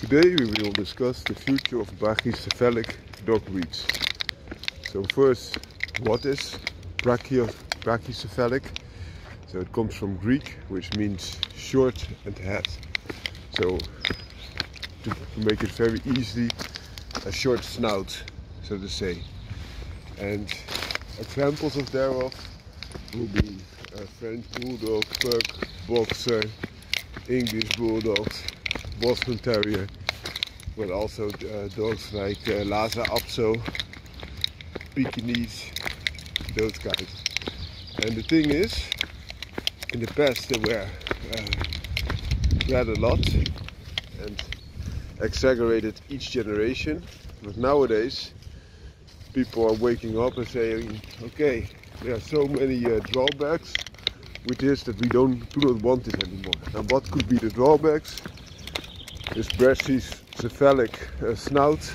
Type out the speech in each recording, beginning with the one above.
Today we will discuss the future of Brachycephalic dog breeds. So first, what is Brachycephalic? So it comes from Greek, which means short and head. So to make it very easy, a short snout, so to say. And examples of thereof will be French Bulldog, Pug, Boxer, English Bulldogs, Boston Terrier, but also dogs like Lhasa Apso, Pekingese, those guys. And the thing is, in the past they were bred a lot and exaggerated each generation, but nowadays people are waking up and saying, okay, there are so many drawbacks with this that we do not want it anymore. And what could be the drawbacks? This brachycephalic snout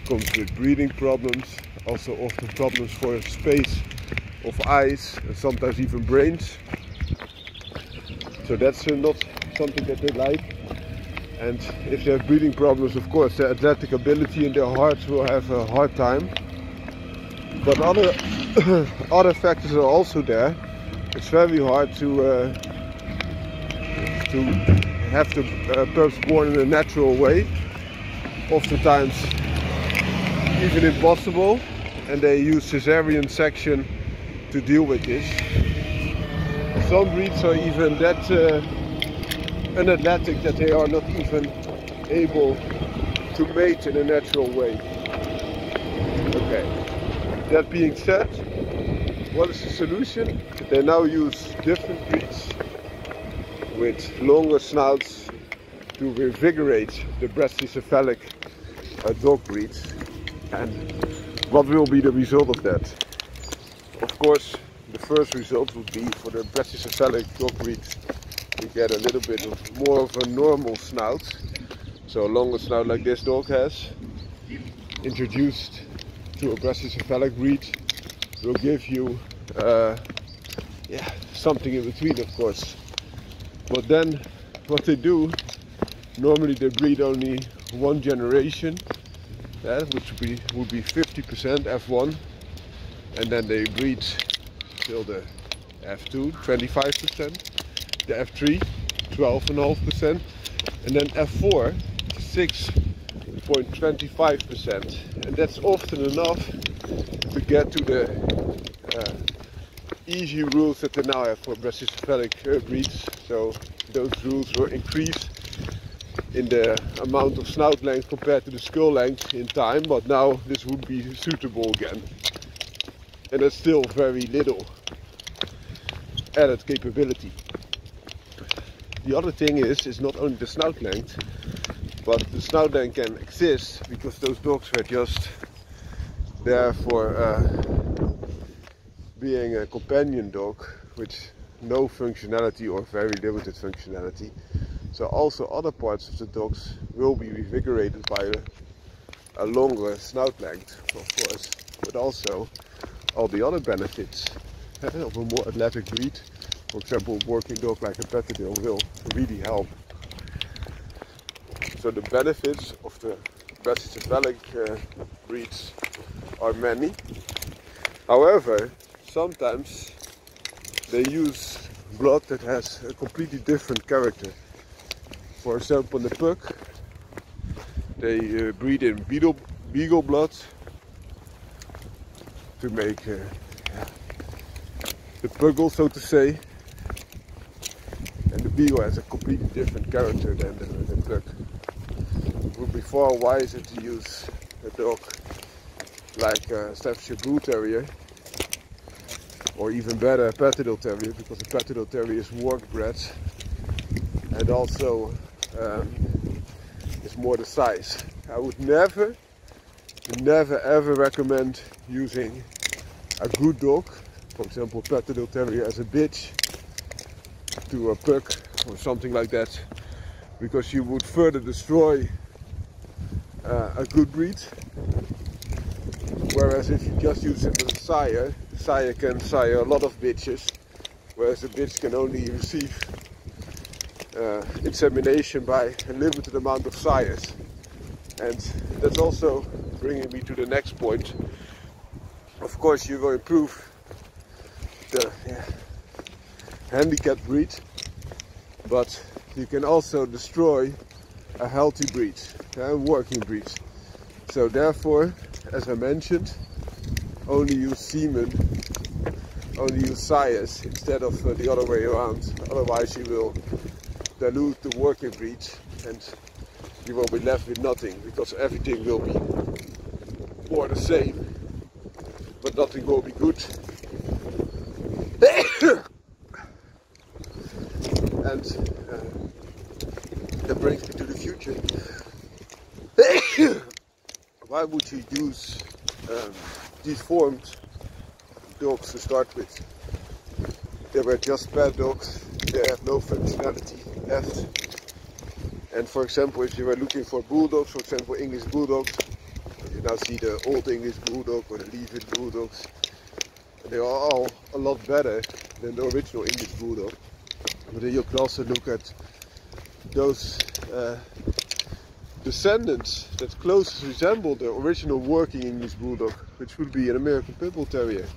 comes with breathing problems, also often problems for space of eyes and sometimes even brains. So that's not something that they like. And if they have breathing problems, of course their athletic ability and their hearts will have a hard time. But other factors are also there. It's very hard to have the pups born in a natural way, oftentimes even impossible, and they use cesarean section to deal with this. Some breeds are even that unathletic that they are not even able to mate in a natural way. Okay, that being said, what is the solution? They now use different breeds with longer snouts to reinvigorate the Brachycephalic dog breeds. And what will be the result of that? Of course, the first result would be for the Brachycephalic dog breeds to get a little bit more of a normal snout. So a longer snout like this dog has, introduced to a Brachycephalic breed, will give you something in between, of course. But then what they do, normally they breed only one generation, which would be 50% F1, and then they breed till the F2, 25%, the F3, 12.5%, and then F4, 6.25%. And that's often enough to get to the easy rules that they now have for Brachycephalic breeds. So those rules will increase in the amount of snout length compared to the skull length in time, but now this would be suitable again. And there's still very little added capability. The other thing is not only the snout length, but the snout length can exist because those dogs were just there for being a companion dog with no functionality or very limited functionality. So also other parts of the dogs will be revigorated by a longer snout length, of course, but also all the other benefits of a more athletic breed. For example, a working dog like a Patterdale will really help. So the benefits of the Brachycephalic breeds are many. However, sometimes they use blood that has a completely different character. For example, in the Pug, they breed in beagle blood to make the Puggle, so to say. And the Beagle has a completely different character than the Pug. It would be far wiser to use a dog like a Staffordshire Bull Terrier, or even better a Patterdale Terrier, because a Patterdale Terrier is work bred and also is more the size. I would never ever recommend using a good dog, for example Patterdale Terrier, as a bitch to a Pug or something like that, because you would further destroy a good breed. Whereas if you just use it as a sire, the sire can sire a lot of bitches, whereas the bitch can only receive insemination by a limited amount of sires. And that's also bringing me to the next point. Of course, you will improve the handicapped breed, but you can also destroy a healthy breed, a working breed. So therefore, as I mentioned, only use semen, only use sires instead of the other way around. Otherwise you will dilute the working breed and you will be left with nothing, because everything will be more the same, but nothing will be good. And that brings me to the future. Why would you use deformed dogs to start with? They were just pet dogs, they have no functionality left. And for example, if you were looking for bulldogs, for example English bulldogs, you now see the old English bulldog or the leave-in bulldogs, they are all a lot better than the original English bulldog. But then you can also look at those descendants that closely resemble the original working English bulldog, which would be an American Pit Bull Terrier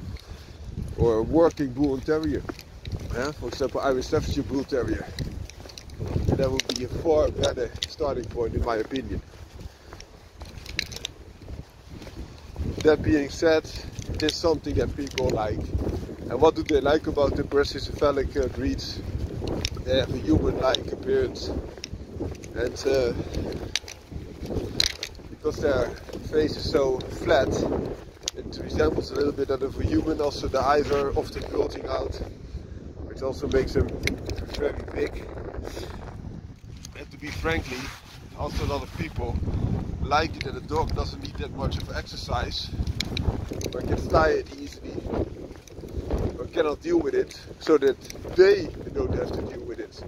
or a working Bull and Terrier. For example, Irish Staffordshire Bull Terrier. And that would be a far better starting point in my opinion. That being said, it is something that people like. And what do they like about the Brachycephalic breeds? They have a human-like appearance, and because their face is so flat, it resembles a little bit that of a human. Also the eyes are often bulging out, which also makes them very big. And to be frankly, also a lot of people like it that a dog doesn't need that much of exercise, or can fly it easily, or cannot deal with it, so that they don't have to deal with it.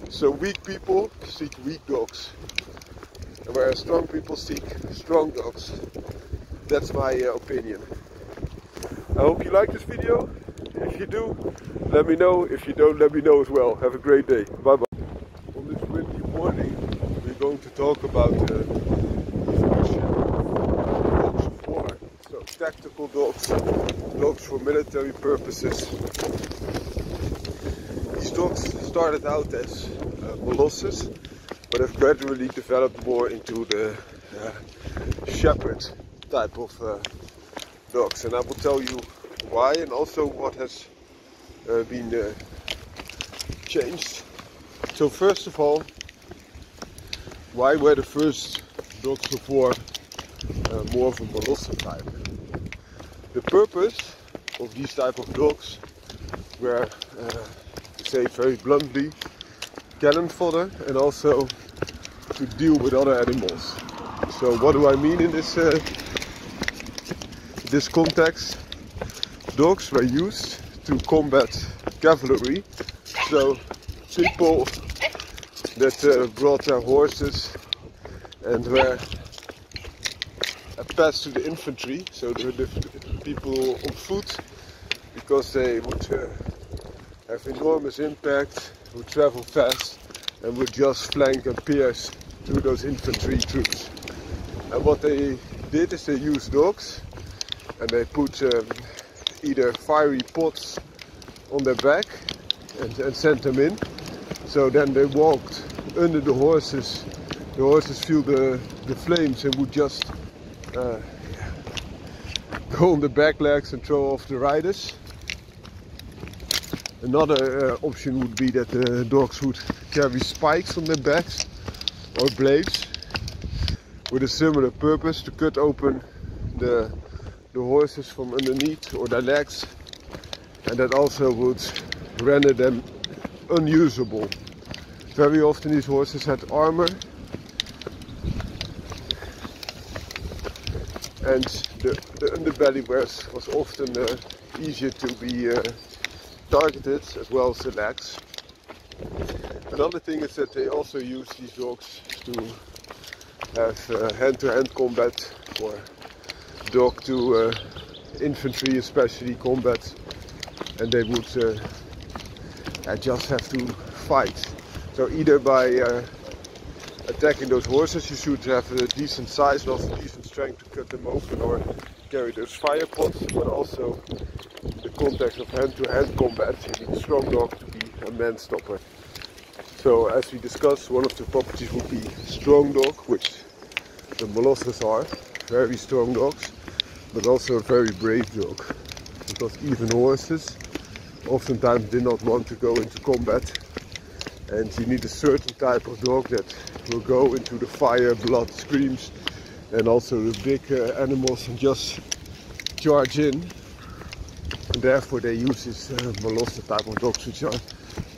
So weak people seek weak dogs, and whereas strong people seek strong dogs. That's my opinion. I hope you like this video. If you do, let me know. If you don't, let me know as well. Have a great day. Bye bye. On this windy morning, we're going to talk about the evolution of dogs of war. So tactical dogs, dogs for military purposes. These dogs started out as molosses, but have gradually developed more into the shepherd type of dogs, and I will tell you why and also what has been changed. So first of all, why were the first dogs of war more of a molosse type? The purpose of these type of dogs were, to say it very bluntly, cannon fodder, and also to deal with other animals. So what do I mean in this this context? Dogs were used to combat cavalry, so people that brought their horses and were passed to the infantry, so the people on foot, because they would have enormous impact, would travel fast, and would just flank and pierce through those infantry troops. And what they did is they used dogs, and they put either fiery pots on their back and sent them in. So then they walked under the horses feel the flames and would just go on the back legs and throw off the riders. Another option would be that the dogs would carry spikes on their backs or blades with a similar purpose, to cut open the horses from underneath or their legs, and that also would render them unusable. Very often these horses had armor, and the underbelly was often easier to be targeted, as well as the legs. Another thing is that they also use these dogs to have hand-to-hand combat, or dog to infantry especially combat, and they would just have to fight. So either by attacking those horses, you should have a decent size and also decent strength to cut them open or carry those fire pots, but also in the context of hand-to-hand combat, you need a strong dog to be a man stopper. So as we discussed, one of the properties would be strong dog, which the Molosses are, very strong dogs, but also a very brave dog, because even horses oftentimes did not want to go into combat, and you need a certain type of dog that will go into the fire, blood, screams, and also the big animals and just charge in. And therefore they use this Molosse type of dogs, which are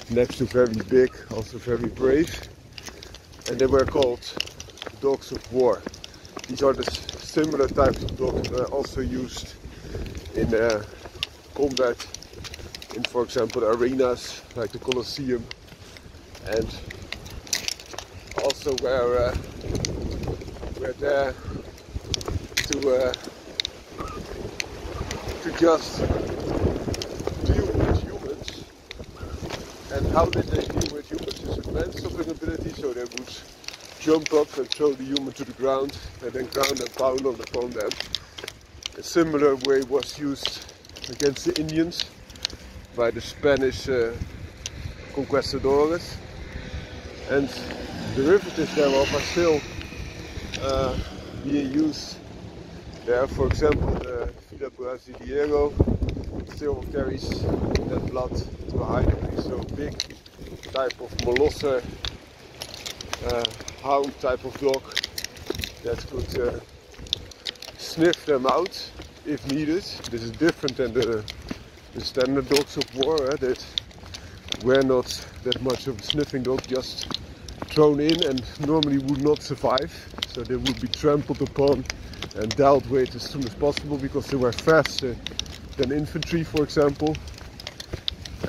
next to very big, also very brave, and they were called dogs of war. These are the similar types of dogs that are also used in combat in, for example, arenas like the Colosseum, and also were there to just deal with humans. And how did they deal with humans? Is a man-stopping ability, so they would jump up and throw the human to the ground and then ground and pound upon them. A similar way was used against the Indians by the Spanish conquistadores, and derivatives thereof are still being used there. For example, the Fila Brasileiro still carries that blood to a high degree, so big type of Molosse hound type of dog that could sniff them out if needed. This is different than the standard dogs of war that were not that much of a sniffing dog, just thrown in and normally would not survive. So they would be trampled upon and dealt with as soon as possible because they were faster than infantry, for example,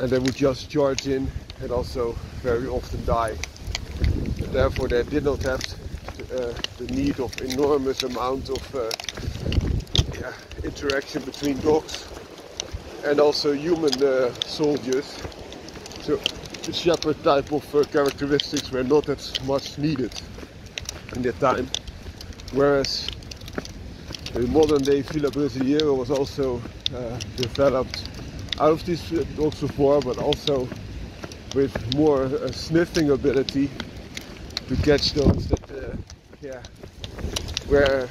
and they would just charge in and also very often die. And therefore they did not have the need of enormous amount of interaction between dogs and also human soldiers. So the shepherd type of characteristics were not as much needed in that time, whereas the modern day Fila Brasileiro was also developed out of these dogs of war, but also with more sniffing ability to catch those that were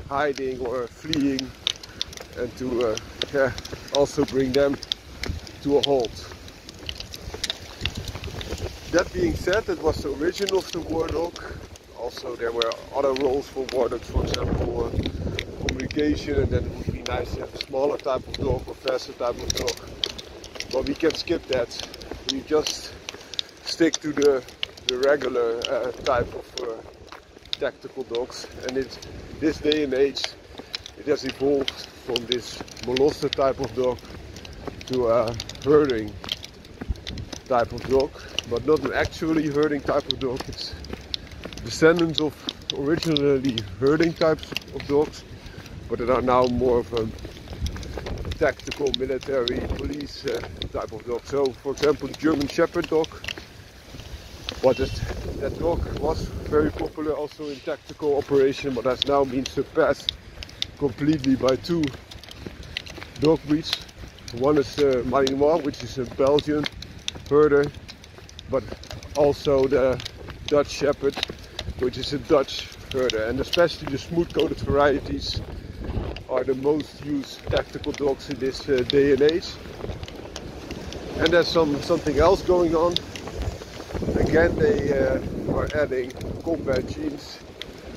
hiding or fleeing, and to also bring them to a halt. That being said, it was the origin of the war dog. Also there were other roles for war dogs, for example communication, and then it would be nice to have a smaller type of dog or faster type of dog. But we can skip that. We just stick to the regular type of tactical dogs. And in this day and age it has evolved from this Molosse type of dog to a herding type of dog, but not an actually herding type of dog. It's descendants of originally herding types of dogs, but that are now more of a tactical, military, police type of dog. So, for example, the German Shepherd dog, that dog was very popular also in tactical operation, but has now been surpassed completely by two dog breeds. One is the Malinois, which is a Belgian herder, but also the Dutch Shepherd, which is a Dutch herder, and especially the smooth-coated varieties are the most used tactical dogs in this day and age. And there's something else going on. Again, they are adding combat genes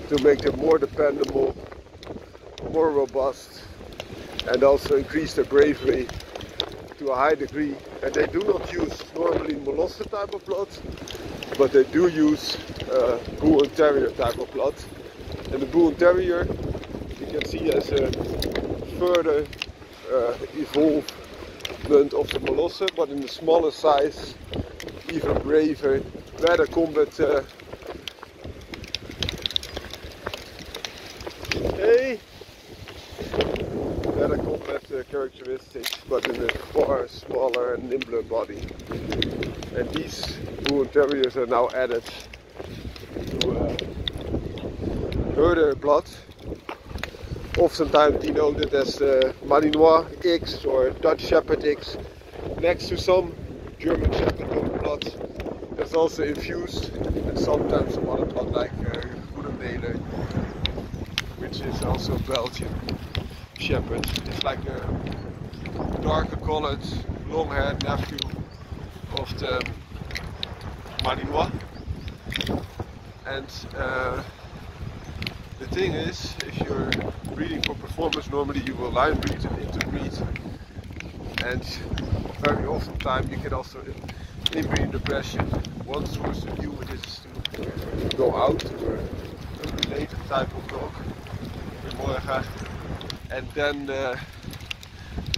to make them more dependable, more robust, and also increase their bravery to a high degree. And they do not use normally Molosse type of blood, but they do use Bull and Terrier type of blood. And the Bull and Terrier you can see as a further evolvement of the Molosse, but in a smaller size, even braver, better combat better combat characteristics, but in a far smaller and nimbler body. And these Bull Terriers are now added to herder blood, oftentimes denoted as Malinois X or Dutch Shepherd X, next to some German Shepherd Dog blood that's also infused, and sometimes some other blood like Carreradelli, which is also Belgian Shepherd. It's like a darker colored, long-haired nephew of the Malinois. And the thing is, if you're breeding for performance, normally you will line breed and interbreed, and very often time you can also inbreed the Brachio. One source to deal with this is to go out to a related type of dog, and then the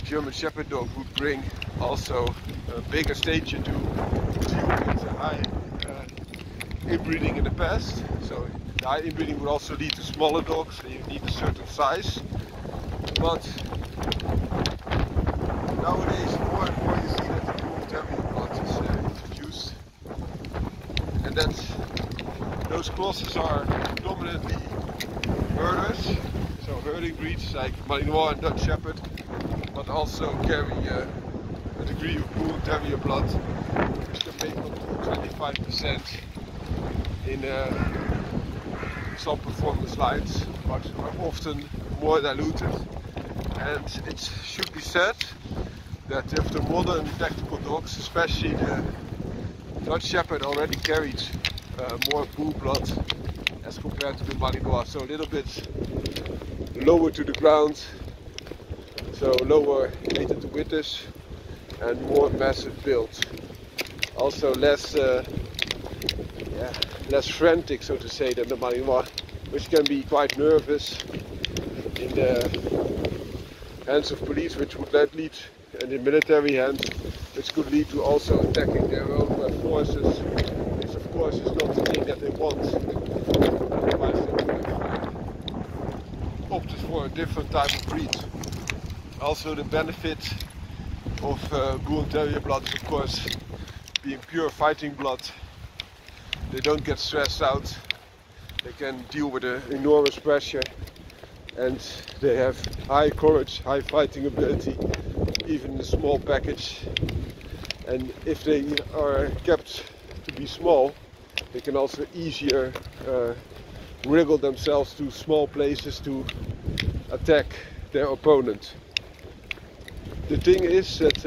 German Shepherd Dog would bring also a bigger stature to deal with high inbreeding in the past. So the high inbreeding would also lead to smaller dogs, so you need a certain size. But nowadays more and more you see that the Bull Terrier blood is introduced, and those crosses are dominantly herders, so herding breeds like Malinois and Dutch Shepherd, but also carry a degree of Bull Terrier blood, which can make up to 25% in some performance lines, but are often more diluted. And it should be said that if the modern tactical dogs, especially the Dutch Shepherd, already carried more bull blood as compared to the Malinois, so a little bit lower to the ground, so lower weighted to withers and more massive build. Also less frantic, so to say, than the Malinois, which can be quite nervous in the hands of police, which would lead, and in military hands, which could lead to also attacking their own forces, which of course is not the thing that they want. Otherwise they would have opted for a different type of breed. Also the benefit of Bull Terrier blood is of course being pure fighting blood. They don't get stressed out, they can deal with an enormous pressure, and they have high courage, high fighting ability, even in a small package. And if they are kept to be small, they can also easier wriggle themselves to small places to attack their opponent. The thing is that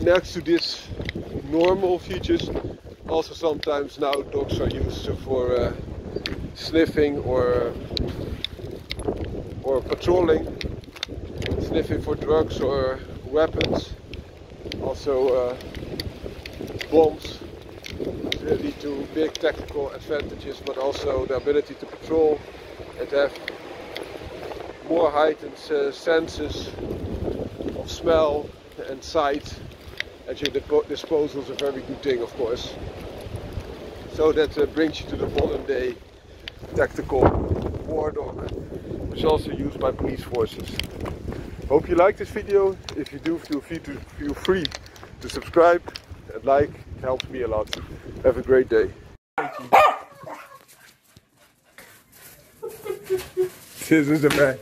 next to this normal features, also sometimes now dogs are used for sniffing or patrolling, sniffing for drugs or weapons, also bombs, lead to big tactical advantages, but also the ability to patrol and have more heightened senses of smell and sight at your disposal is a very good thing, of course. So that brings you to the modern day tactical war dog, which is also used by police forces. Hope you like this video. If you do, feel free to subscribe and like. It helps me a lot. Have a great day. Dit is erbij.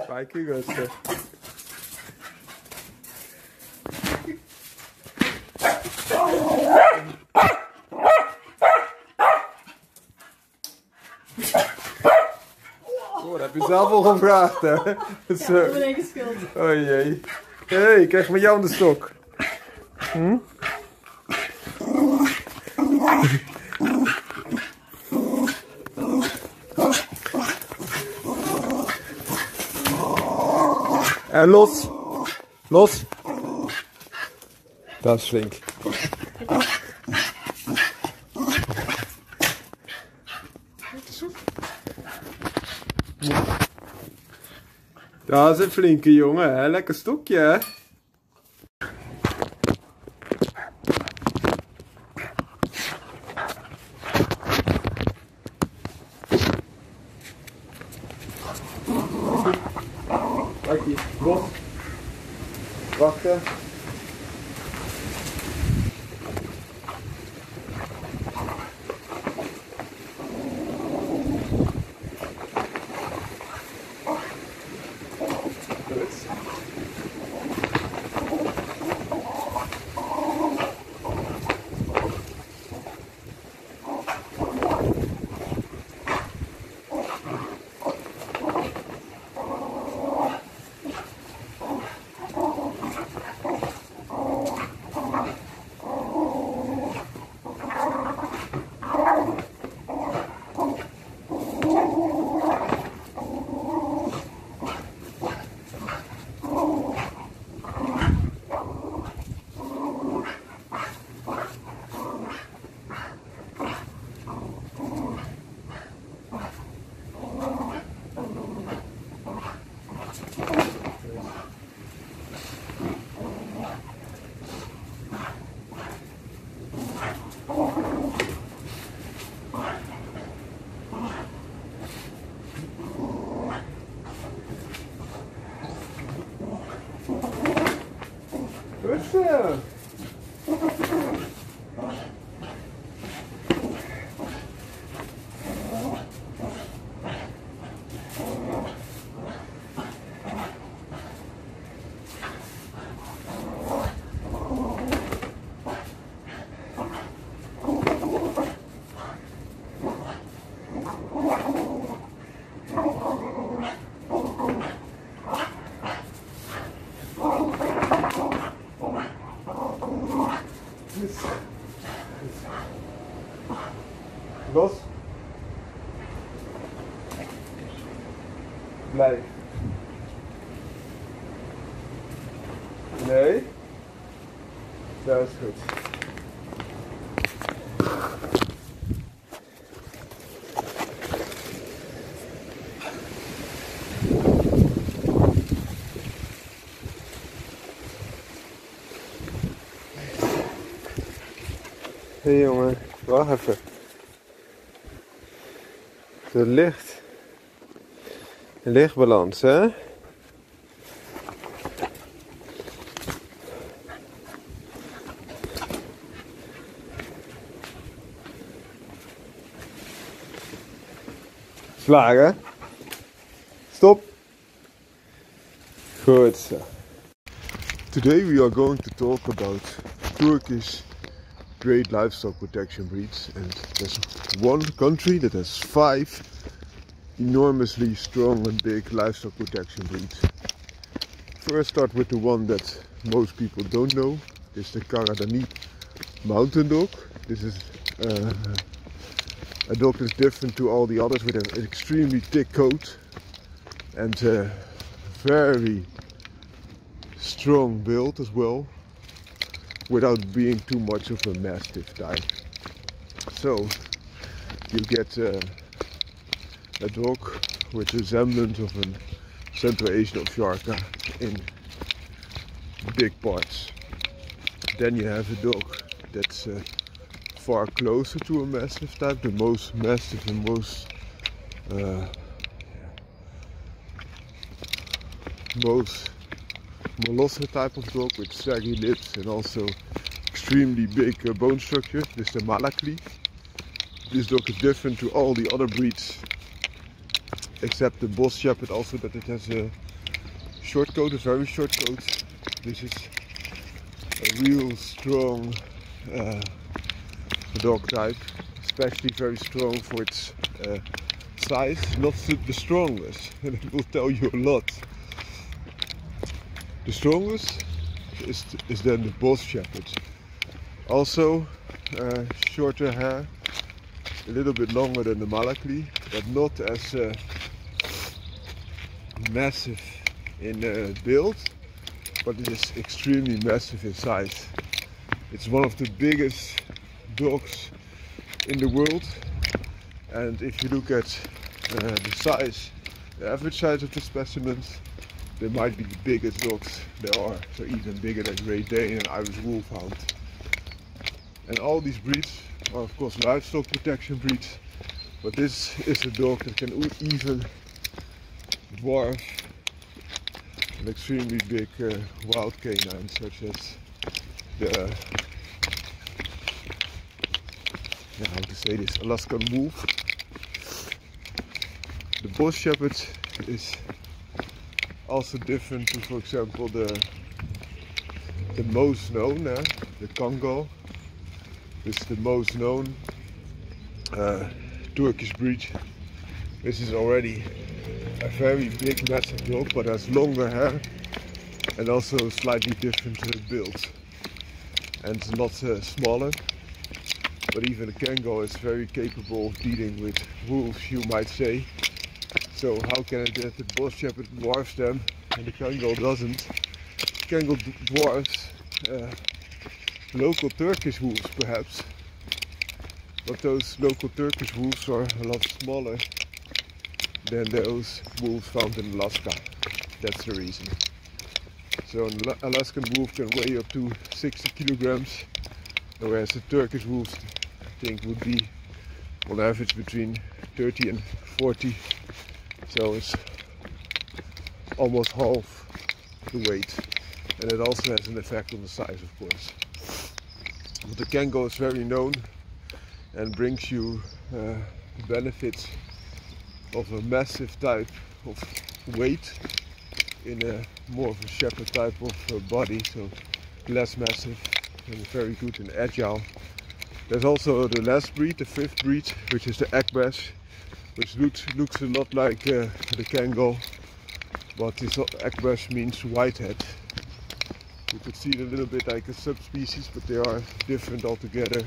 Spike rustig. Oh, dat heb je zelf al gevraagd, hè? Zo. Ja, ik ben geschuld. Oh jee. Hé, hey, krijg maar jou aan de stok. Hm? En los. Los. Dat is flink. Dat is een flinke jongen, hè? Lekker stokje, hè? Aki, los. Wachten. Rustig! Los. Blijf. Nee. Dat is goed. Hé jongen, wacht even. De lichtbalans, hè? Slagen. Stop. Goed zo. Today we are going to talk about Turkish great livestock protection breeds, and there's one country that has 5 enormously strong and big livestock protection breeds. First start with the one that most people don't know. This is the Karadaini Mountain Dog. This is a dog that's different to all the others, with an extremely thick coat and very strong build as well, without being too much of a mastiff type. So you get a dog with resemblance of a Central Asian Ovcharka in big parts. Then you have a dog that's far closer to a mastiff type, the most mastiff and most molosser type of dog, with saggy lips and also extremely big bone structure. This is the Malakli. This dog is different to all the other breeds except the Boss Shepherd, also that it has a short coat, a very short coat. This is a real strong dog type, especially very strong for its size. Not the strongest, and it will tell you a lot. The strongest is then the Boss Shepherd. Also shorter hair, a little bit longer than the Malakli, but not as massive in build, but it is extremely massive in size. It's one of the biggest dogs in the world, and if you look at the size, the average size of the specimens, they might be the biggest dogs there are, so even bigger than Great Dane and Irish Wolfhound. And all these breeds are of course livestock protection breeds, but this is a dog that can even dwarf an extremely big wild canine, such as the how to say this, Alaskan wolf. The Bush Shepherd is also different to, for example, the most known, the Kangol. This is the most known Turkish breed. This is already a very big, massive dog, but has longer hair and also slightly different build, and a lot smaller. But even the Kangol is very capable of dealing with wolves, you might say. So how can it that the Bush Shepherd dwarfs them and the Kangol doesn't? Kangol dwarfs local Turkish wolves perhaps, but those local Turkish wolves are a lot smaller than those wolves found in Alaska. That's the reason. So an Alaskan wolf can weigh up to 60 kilograms, whereas the Turkish wolves I think would be on average between 30 and 40. So it's almost half the weight, and it also has an effect on the size, of course. But the Kangol is very known and brings you benefits of a massive type of weight in a more of a shepherd type of body, so less massive and very good and agile. There's also the last breed, the fifth breed, which is the Akbash, which looks a lot like the Kangol, but this Akbash means whitehead. You could see it a little bit like a subspecies, but they are different altogether.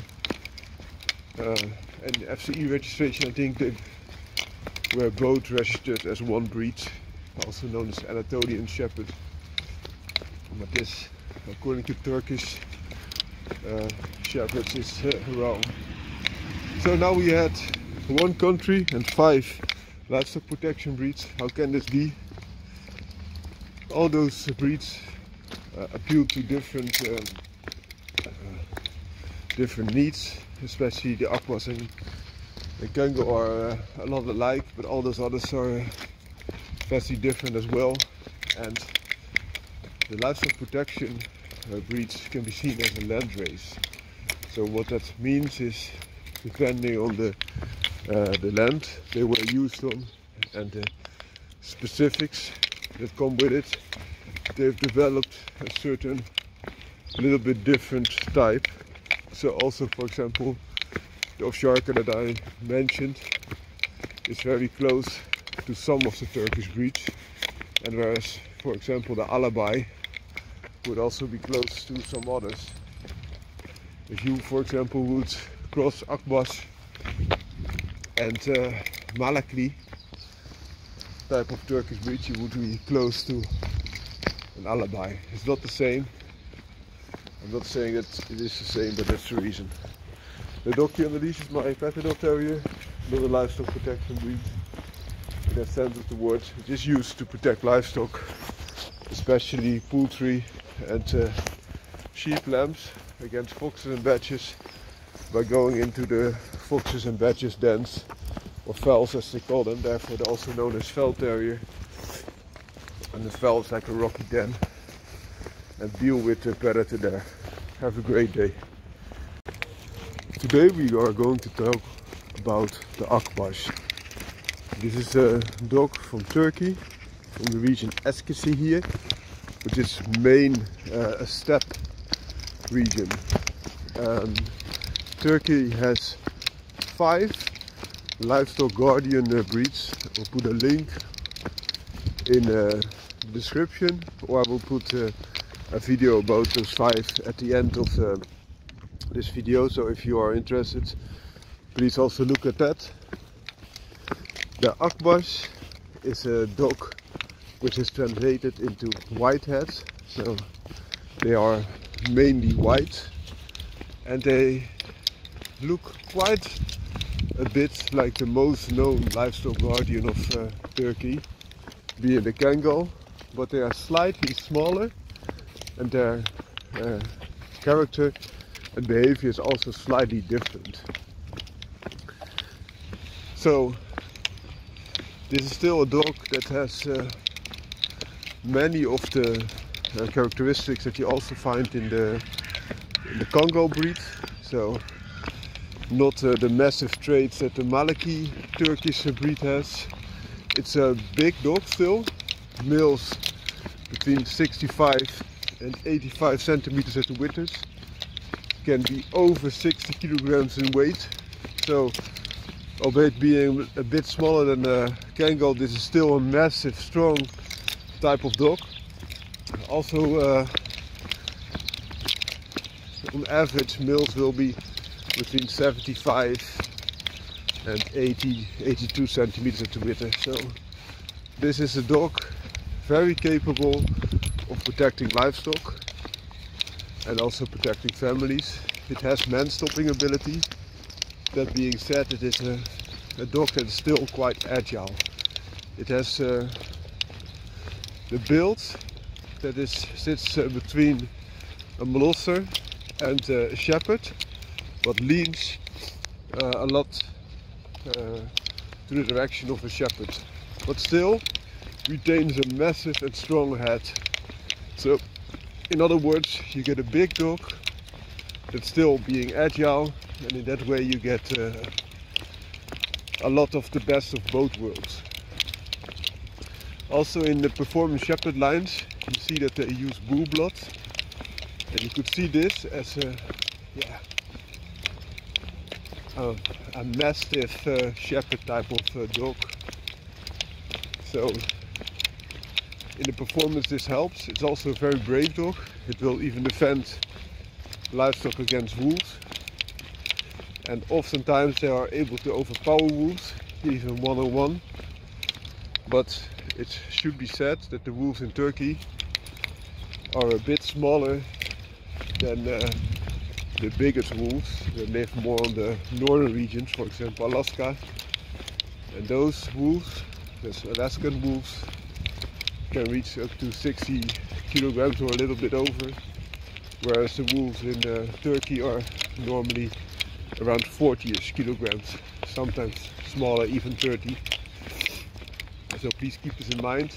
And FCE registration, I think they were both registered as one breed, also known as Anatolian Shepherd. But this, according to Turkish shepherds, is wrong. So now we had one country and 5 livestock protection breeds. How can this be? All those breeds appeal to different needs, especially the Akbash and the Kangol are a lot alike, but all those others are vastly different as well. And the livestock protection breeds can be seen as a land race. So what that means is, depending on the land they were used on and the specifics that come with it, they've developed a certain little bit different type. So also, for example, the Ovcharka that I mentioned is very close to some of the Turkish breeds, and whereas, for example, the Alabai would also be close to some others. If you, for example, would cross Akbash and Malakli type of Turkish breed, you would be close to an Alabai. It's not the same. I'm not saying that it is the same, but that's the reason. The dog here on the leash is my Patadoc Terrier, not a livestock protection breed in that sense of the word. It is used to protect livestock, especially poultry and sheep, lambs, against foxes and badgers, by going into the foxes and badgers dens, or fells as they call them. Therefore they're also known as fell terrier. And the fell is like a rocky den, and deal with the predator there. Have a great day. Today we are going to talk about the Akbash. This is a dog from Turkey, from the region Eskişehir, which is main a steppe region. Turkey has 5 livestock guardian breeds. I'll put a link in the description, or I will put a video about those 5 at the end of this video, so if you are interested, please also look at that. The Akbash is a dog which is translated into whiteheads, so they are mainly white, and they look quite a bit like the most known livestock guardian of Turkey, being the Kangol, but they are slightly smaller, and their character and behavior is also slightly different. So this is still a dog that has many of the characteristics that you also find in the Kangol breed. So not the massive traits that the Maliki Turkish breed has. It's a big dog still, males between 65 and 85 centimeters at the withers, can be over 60 kilograms in weight. So albeit being a bit smaller than the Kangol, this is still a massive, strong type of dog. Also on average males will be between 75 and 82 centimeters at the withers. So this is a dog very capable of protecting livestock and also protecting families. It has man-stopping ability. That being said, it is a dog that is still quite agile. It has the build that sits between a molosser and a shepherd, but leans a lot to the direction of a shepherd, but still retains a massive and strong head. So in other words, you get a big dog that's still being agile, and in that way you get a lot of the best of both worlds. Also in the performance shepherd lines, you see that they use bull blood, and you could see this as a mastiff shepherd type of dog. So in the performance this helps. It's also a very brave dog. It will even defend livestock against wolves, and oftentimes they are able to overpower wolves, even one-on-one. But it should be said that the wolves in Turkey are a bit smaller than the biggest wolves. They live more on the northern regions, for example Alaska, and those wolves, those Alaskan wolves, can reach up to 60 kilograms or a little bit over, whereas the wolves in Turkey are normally around 40-ish kilograms, sometimes smaller, even 30. So please keep this in mind.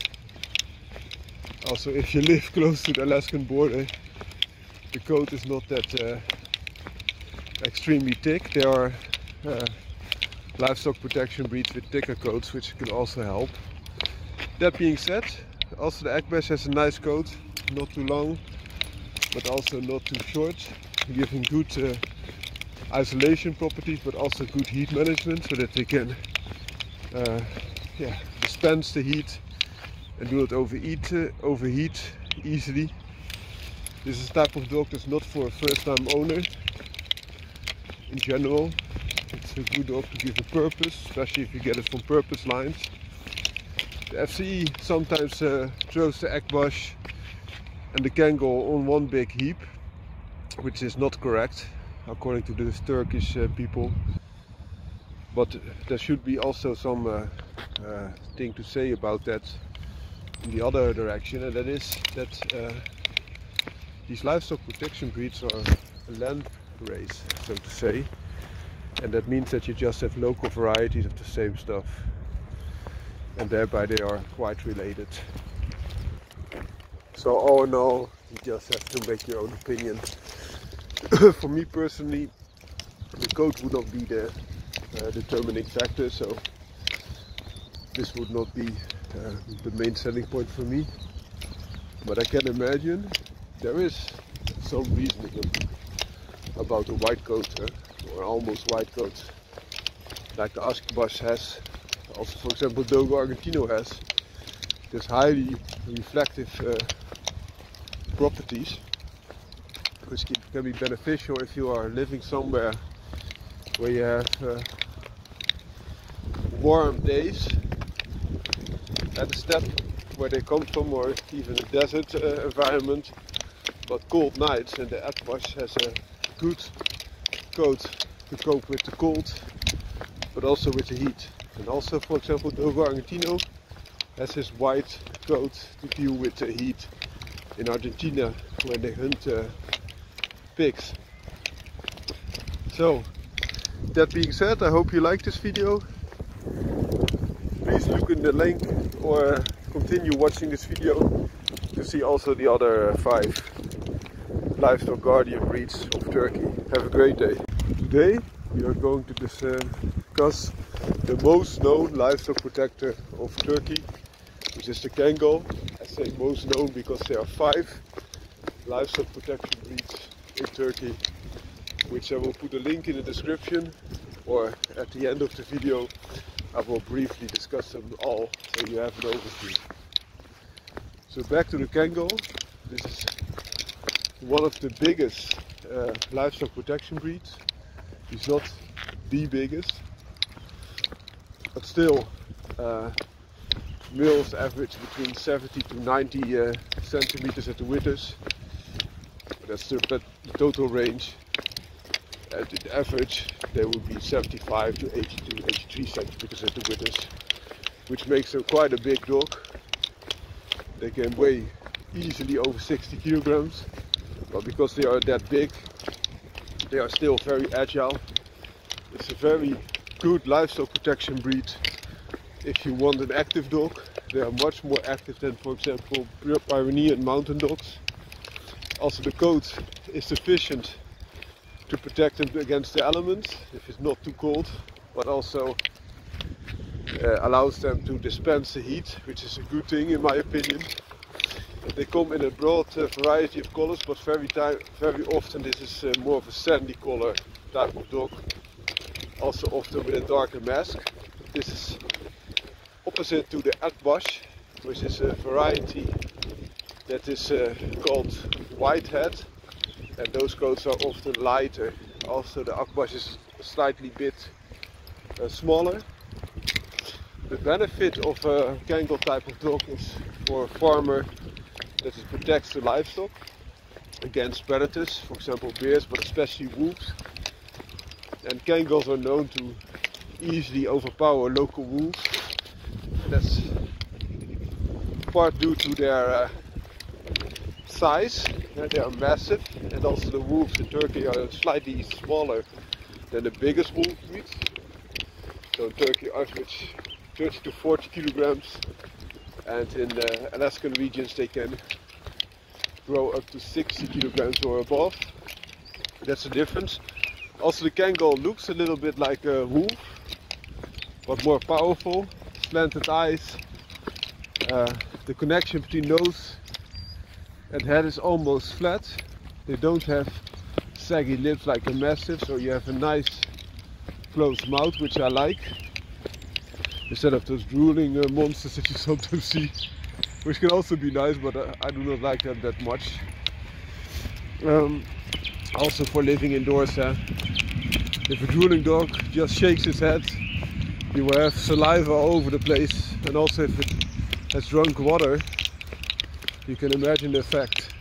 Also, if you live close to the Alaskan border, the coat is not that extremely thick. There are livestock protection breeds with thicker coats, which can also help. That being said, also the Ekbash has a nice coat, not too long, but also not too short, giving good isolation properties, but also good heat management, so that they can dispense the heat and do not overheat easily. This is a type of dog that's not for a first-time owner. In general, it's a good dog to give a purpose, especially if you get it from purpose lines. The FCE sometimes throws the Ekbash and the Kangol on one big heap, which is not correct according to the Turkish people. But there should be also some thing to say about that in the other direction, and that is that these livestock protection breeds are a land race, so to say, and that means that you just have local varieties of the same stuff, and thereby they are quite related. So all in all, you just have to make your own opinion. For me personally, the coat would not be the determining factor, so this would not be the main selling point for me. But I can imagine there is some reasoning about a white coat, or almost white coat, like the Ekbash has. Also, for example, Dogo Argentino has this highly reflective properties, which can be beneficial if you are living somewhere where you have warm days at a steppe where they come from, or even a desert environment, but cold nights, and the Ekbash has a good coat to cope with the cold, but also with the heat. And also, for example, Dogo Argentino has his white coat to deal with the heat in Argentina when they hunt pigs. So, that being said, I hope you liked this video. Please look in the link or continue watching this video to see also the other 5 livestock guardian breeds of Turkey. Have a great day. Today we are going to discuss the most known livestock protector of Turkey, which is the Kangol. I say most known because there are 5 livestock protection breeds in Turkey, which I will put a link in the description, or at the end of the video I will briefly discuss them all so you have an overview. So back to the Kangol. This is one of the biggest livestock protection breeds. It's not the biggest, but still males average between 70 to 90 centimeters at the withers. That's the total range. At the average they will be 75 to 80 to 83 centimeters at the withers, which makes them quite a big dog. They can weigh easily over 60 kilograms, but because they are that big, they are still very agile. It's a very good livestock protection breed if you want an active dog. They are much more active than, for example, Karadaini Mountain Dogs. Also the coat is sufficient to protect them against the elements if it's not too cold, but also allows them to dispense the heat, which is a good thing in my opinion. They come in a broad variety of colors, but very often this is more of a sandy color type of dog. Also often with a darker mask. This is opposite to the Akbash, which is a variety that is called whitehead, and those coats are often lighter. Also the Akbash is slightly bit smaller. The benefit of a Kangol type of dog is for a farmer that it protects the livestock against predators, for example bears, but especially wolves. And Kangols are known to easily overpower local wolves. That's part due to their size. They are massive, and also the wolves in Turkey are slightly smaller than the biggest wolf breeds. So in Turkey average 30 to 40 kilograms, and in the Alaskan regions they can grow up to 60 kilograms or above. That's the difference. Also the Kangol looks a little bit like a wolf, but more powerful. Slanted eyes. The connection between nose and head is almost flat. They don't have saggy lips like a mastiff, so you have a nice closed mouth, which I like, instead of those drooling monsters that you sometimes see, which can also be nice, but I do not like them that much. Also for living indoors, if a drooling dog just shakes its head, you will have saliva all over the place, and also if it has drunk water, you can imagine the effect.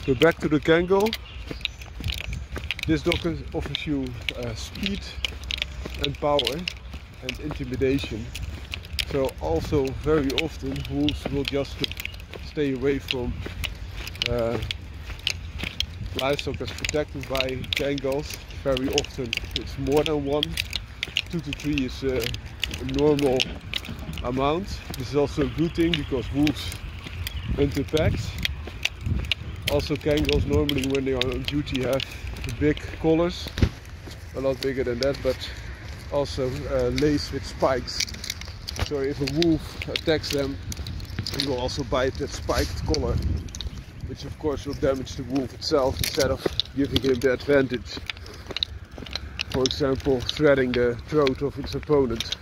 So back to the Kangol. This dog offers you speed and power and intimidation. So also very often wolves will just stay away from livestock that's protected by Kangols. Very often it's more than 1. 2 to 3 is a normal amount. This is also a good thing because wolves hunt in packs. Also Kangols normally when they are on duty have big collars, a lot bigger than that, but also laced with spikes. So if a wolf attacks them, he will also bite that spiked collar, which of course will damage the wolf itself instead of giving him the advantage. For example, threading the throat of its opponent.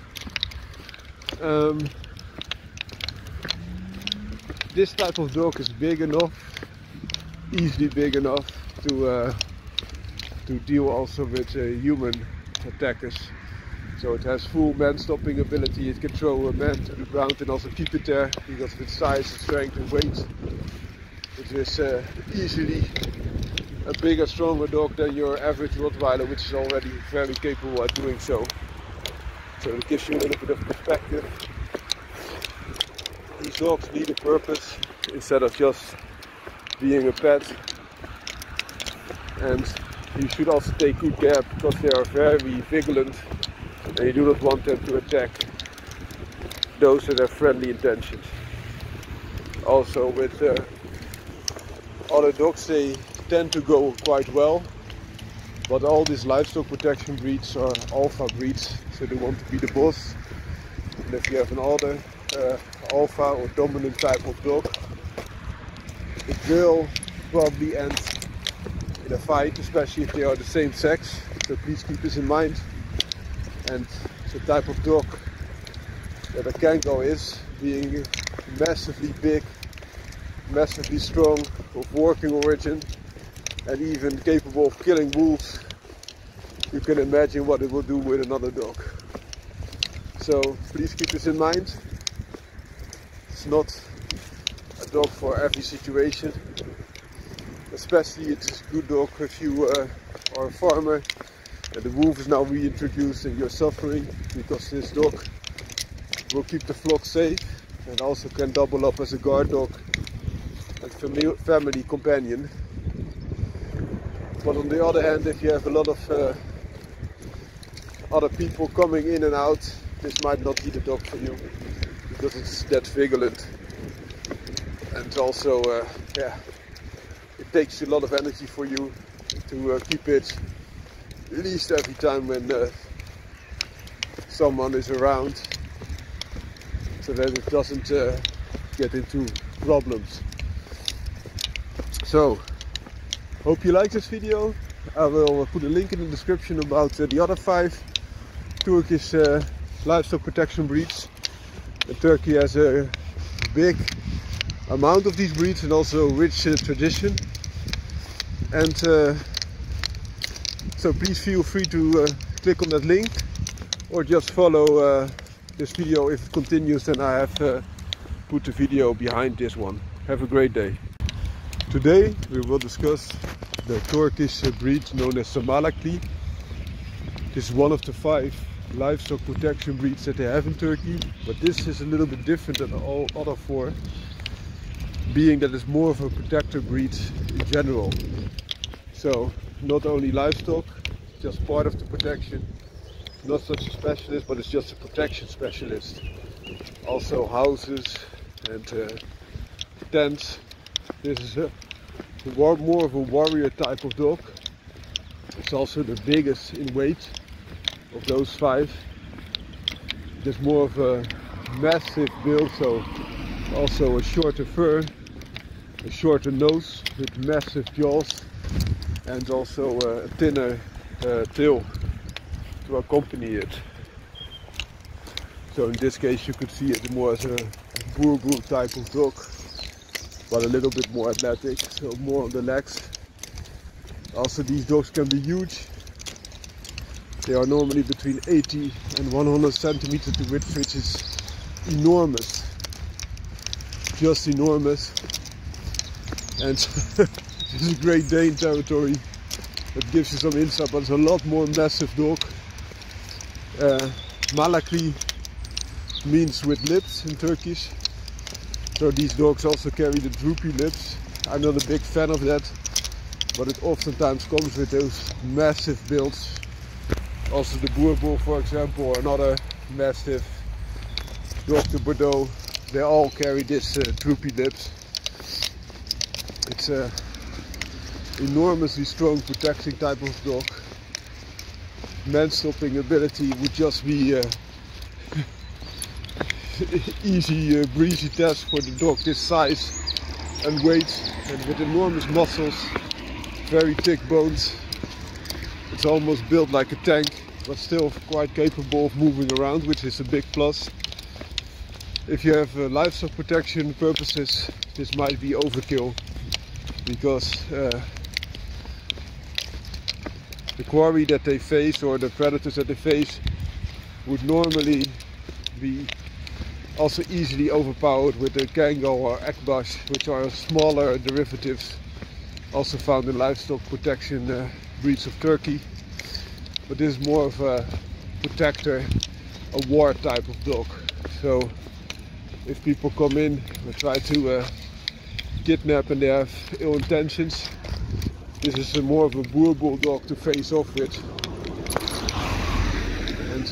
This type of dog is big enough, easily big enough to deal also with human attackers. So it has full man-stopping ability. It can throw a man to the ground and also keep it there because of its size, strength and weight. It is easily a bigger, stronger dog than your average Rottweiler, which is already very capable at doing so. So it gives you a little bit of perspective. These dogs need a purpose instead of just being a pet. And you should also take good care because they are very vigilant and you do not want them to attack those that have friendly intentions. Also with other dogs, they tend to go quite well. But all these livestock protection breeds are alpha breeds, so they want to be the boss. And if you have an other alpha or dominant type of dog, it will probably end in a fight, especially if they are the same sex. So please keep this in mind. And the type of dog that a Kangol is, being massively big, massively strong, of working origin, and even capable of killing wolves, you can imagine what it will do with another dog. So please keep this in mind. It's not a dog for every situation, especially it's a good dog if you are a farmer and the wolf is now reintroduced and you're suffering, because this dog will keep the flock safe and also can double up as a guard dog and family companion. But on the other hand, if you have a lot of other people coming in and out, this might not be the dog for you, because it's that vigilant. And also, yeah, it takes a lot of energy for you to keep it released every time when someone is around, so that it doesn't get into problems. So, hope you like this video. I will put a link in the description about the other 5 Turkish livestock protection breeds. And Turkey has a big amount of these breeds and also a rich tradition. And so please feel free to click on that link, or just follow this video. If it continues, then I have put the video behind this one. Have a great day. Today we will discuss the Turkish breed known as Samalakli. This is one of the 5 livestock protection breeds that they have in Turkey, but this is a little bit different than all other 4, being that it's more of a protector breed in general. So not only livestock, just part of the protection, not such a specialist, but it's just a protection specialist. Also houses and tents. This is more of a warrior type of dog. It's also the biggest in weight of those 5. There's more of a massive build, so also a shorter fur, a shorter nose with massive jaws, and also a thinner tail to accompany it. So in this case you could see it more as a boerboel type of dog, but a little bit more athletic, so more on the legs. Also these dogs can be huge. They are normally between 80 and 100 centimeters to width, which is enormous. Just enormous. And this is Great Dane territory. That gives you some insight, but it's a lot more massive dog. Malakli means with lips in Turkish. So these dogs also carry the droopy lips. I'm not a big fan of that, but it oftentimes comes with those massive builds. Also the boerboel, for example, or another massive dog, the Bordeaux, they all carry this droopy lips. It's a enormously strong protecting type of dog. Man-stopping ability would just be easy, breezy task for the dog this size and weight, and with enormous muscles, very thick bones. It's almost built like a tank, but still quite capable of moving around, which is a big plus. If you have livestock protection purposes, this might be overkill, because the quarry that they face, or the predators that they face, would normally be also easily overpowered with the Kangol or Akbash, which are smaller derivatives also found in livestock protection breeds of Turkey. But this is more of a protector, a war type of dog. So if people come in and try to kidnap and they have ill intentions, this is more of a boerboel dog to face off with, and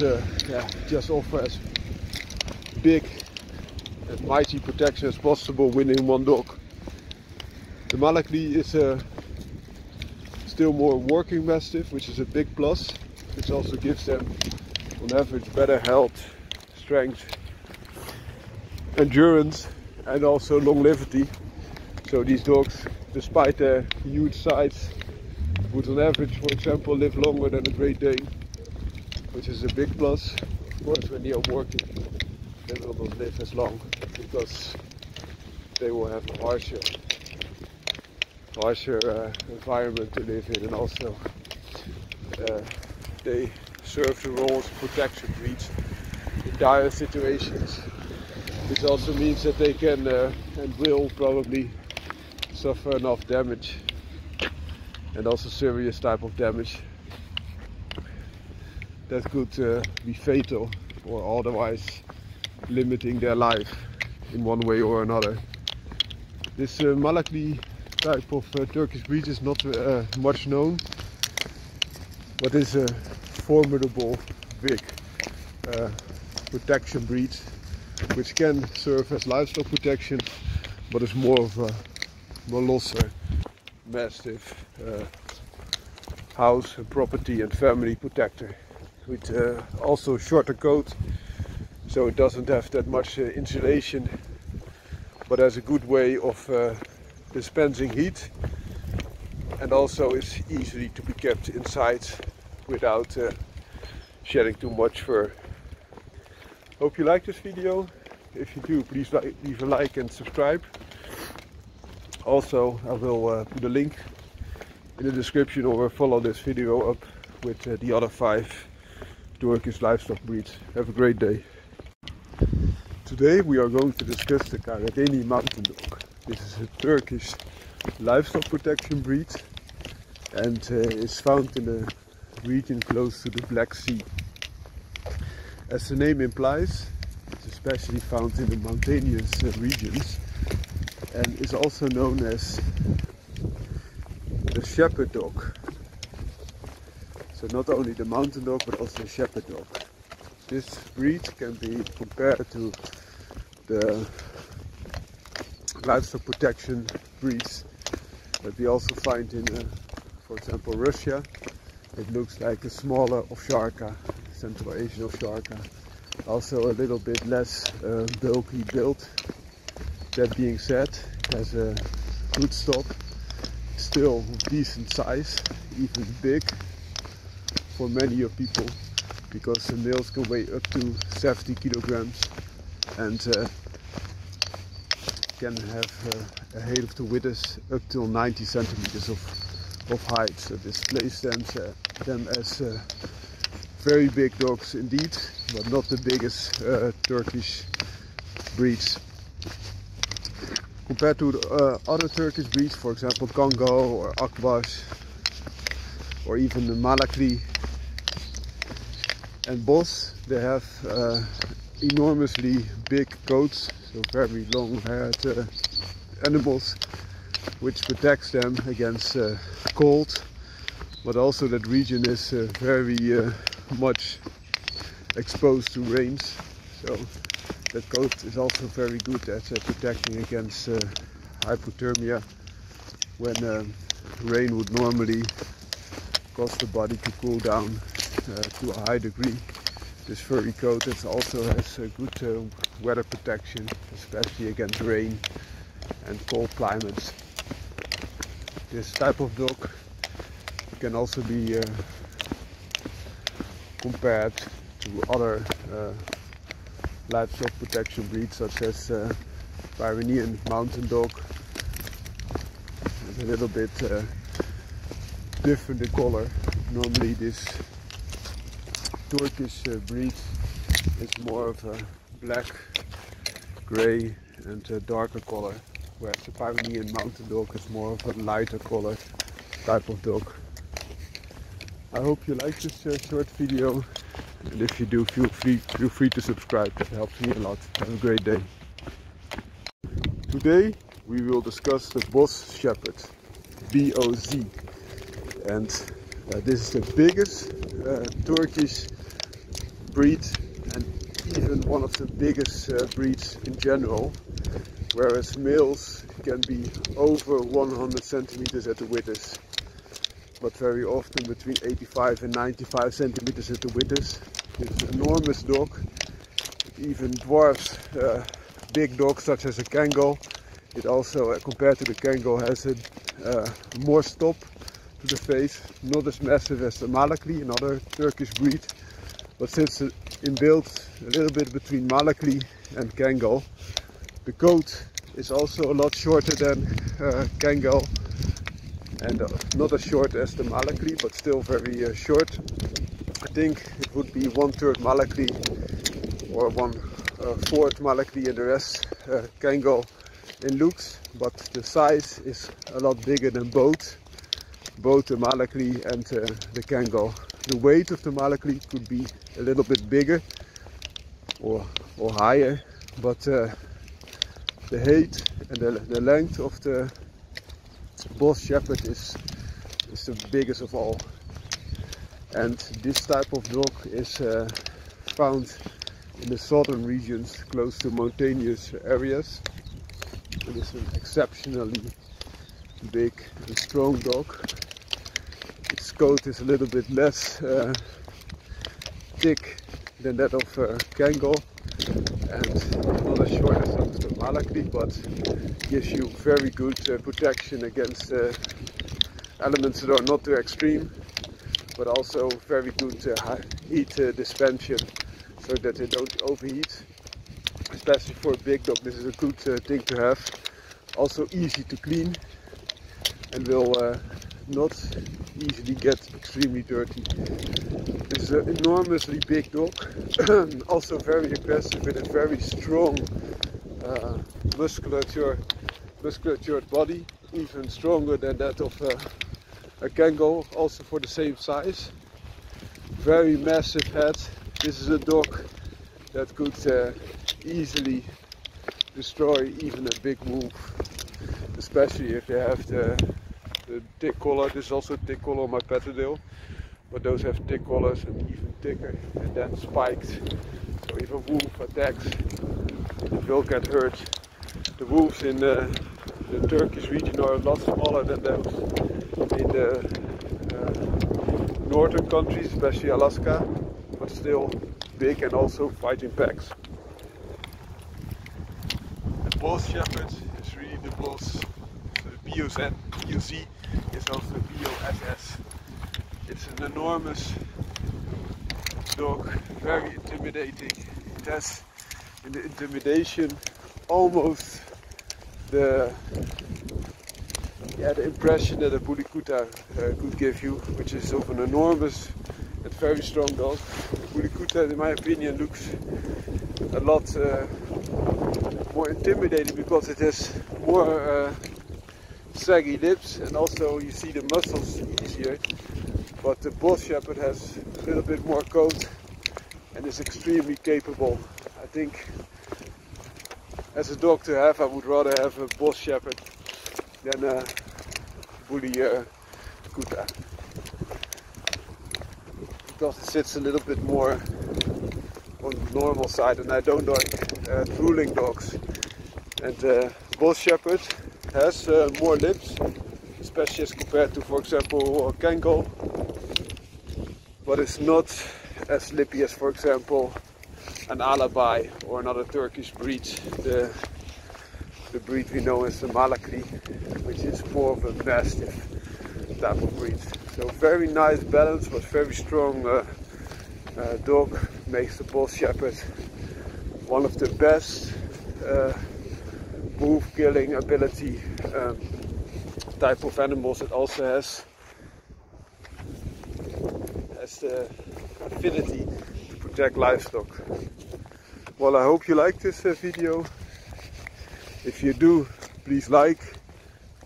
yeah, just offer as big as mighty protection as possible within one dog. The Malakli is a still more working mastiff, which is a big plus, which also gives them on average better health, strength, endurance and also longevity. So these dogs, despite their huge size, would on average, for example, live longer than a Great Dane, which is a big plus. Of course, when they are working, they will not live as long because they will have a harsher environment to live in, and also they serve the role as protection breeds in dire situations, which also means that they can and will probably suffer enough damage, and also serious type of damage that could be fatal or otherwise limiting their life in one way or another. This Malakli type of Turkish breed is not much known, but is a formidable big protection breed which can serve as livestock protection, but is more of a molosser mastiff, house and property and family protector, with also shorter coat, so it doesn't have that much insulation, but has a good way of dispensing heat, and also is easily to be kept inside without shedding too much fur. Hope you like this video. If you do, please leave a like and subscribe. Also, I will put a link in the description, or follow this video up with the other 5 Turkish livestock breeds. Have a great day. Today we are going to discuss the Carreradelli Mountain Dog. This is a Turkish livestock protection breed and is found in a region close to the Black Sea. As the name implies, it's especially found in the mountainous regions, and is also known as the shepherd dog. So not only the mountain dog, but also the shepherd dog. This breed can be compared to the livestock protection breeds that we also find in, for example, Russia. It looks like a smaller Ovcharka, Central Asian Ovcharka. Also a little bit less bulky build. That being said, it has a good stop, still decent size, even big for many of people, because the males can weigh up to 70 kilograms and can have a height of the width up till 90 centimeters of height. So this places them as very big dogs indeed, but not the biggest Turkish breeds. Compared to other Turkish breeds, for example Kangol or Akbaş, or even the Malakli and Bos, they have enormously big coats, so very long-haired animals, which protects them against cold, but also that region is very much exposed to rains, so that coat is also very good at protecting against hypothermia, when rain would normally cause the body to cool down to a high degree. This furry coat also has a good weather protection, especially against rain and cold climates. This type of dog can also be compared to other livestock protection breeds, such as Karadaini Mountain Dog. It's a little bit different in color. Normally this Turkish breed is more of a black, grey and a darker color, whereas the Karadaini Mountain Dog is more of a lighter color type of dog. I hope you like this short video, and if you do, feel free to subscribe. That helps me a lot. Have a great day. Today we will discuss the Bos Shepherd, B-O-Z, and this is the biggest Turkish breed and even one of the biggest breeds in general, whereas males can be over 100 centimeters at the width, but very often between 85 and 95 centimeters at the width. It's an enormous dog. It even dwarfs big dogs such as a Kangol. It also, compared to the Kangol, has a more stop to the face, not as massive as the Malakli, another Turkish breed, but sits in build a little bit between Malakli and Kangol. The coat is also a lot shorter than Kangol, and not as short as the Malakli, but still very short. I think it would be 1/3 Malakli or 1/4 Malakli and the rest Kangol in looks, but the size is a lot bigger than both the Malakli and the Kangol. The weight of the Malakli could be a little bit bigger or higher, but the height and the length of the Boss Shepherd is the biggest of all. And this type of dog is found in the southern regions close to mountainous areas. It is an exceptionally big and strong dog. Its coat is a little bit less thick than that of Kangol, and not as short as that of the Malakli, but gives you very good protection against elements that are not too extreme, but also very good heat dispensation, so that they don't overheat. Especially for a big dog, this is a good thing to have. Also easy to clean, and will not easily get extremely dirty. This is an enormously big dog, also very aggressive, with a very strong musculatured body, even stronger than that of a Kangol, also for the same size. Very massive head. This is a dog that could easily destroy even a big wolf, especially if they have the thick collar. This is also a thick collar on my Petadale, but those have thick collars and even thicker, and then spiked. So if a wolf attacks, it will get hurt. The wolves in the Turkish region are a lot smaller than those in the northern countries, especially Alaska, but still big and also fight in packs. The Boss Shepherd is really the boss. So the BOZ is also the BOSS. It's an enormous dog, very intimidating. It has in the intimidation almost the impression that a Bulikuta could give you, which is of an enormous and very strong dog. Bulikuta, in my opinion, looks a lot more intimidating because it has more saggy lips, and also you see the muscles easier. But the Boss Shepherd has a little bit more coat and is extremely capable. I think as a dog to have, I would rather have a Boss Shepherd than a Bulikuta, because it sits a little bit more on the normal side, and I don't like drooling dogs. And Boss Shepherd has more lips, especially as compared to, for example, Kangol, but it's not as lippy as, for example, an Alabai or another Turkish breed, the breed we know as the Malakli, which is more of a mastiff type of breed. So very nice balance, but very strong dog. Makes the Boss Shepherd one of the best wolf killing ability type of animals. It also has the affinity to protect livestock. Well, I hope you liked this video. If you do, please like,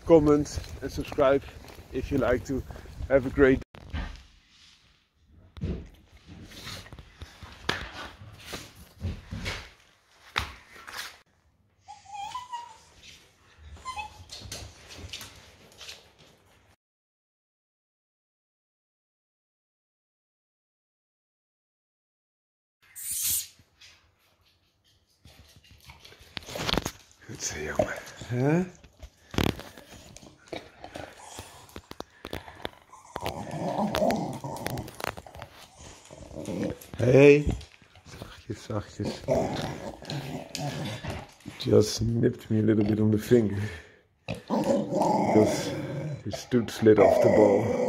comment and subscribe if you like to. Have a great day. Goed zo, jongen. Huh? Hey. Zachtjes, zachtjes. Just nipped me a little bit on the finger. Because his tooth slid off the ball.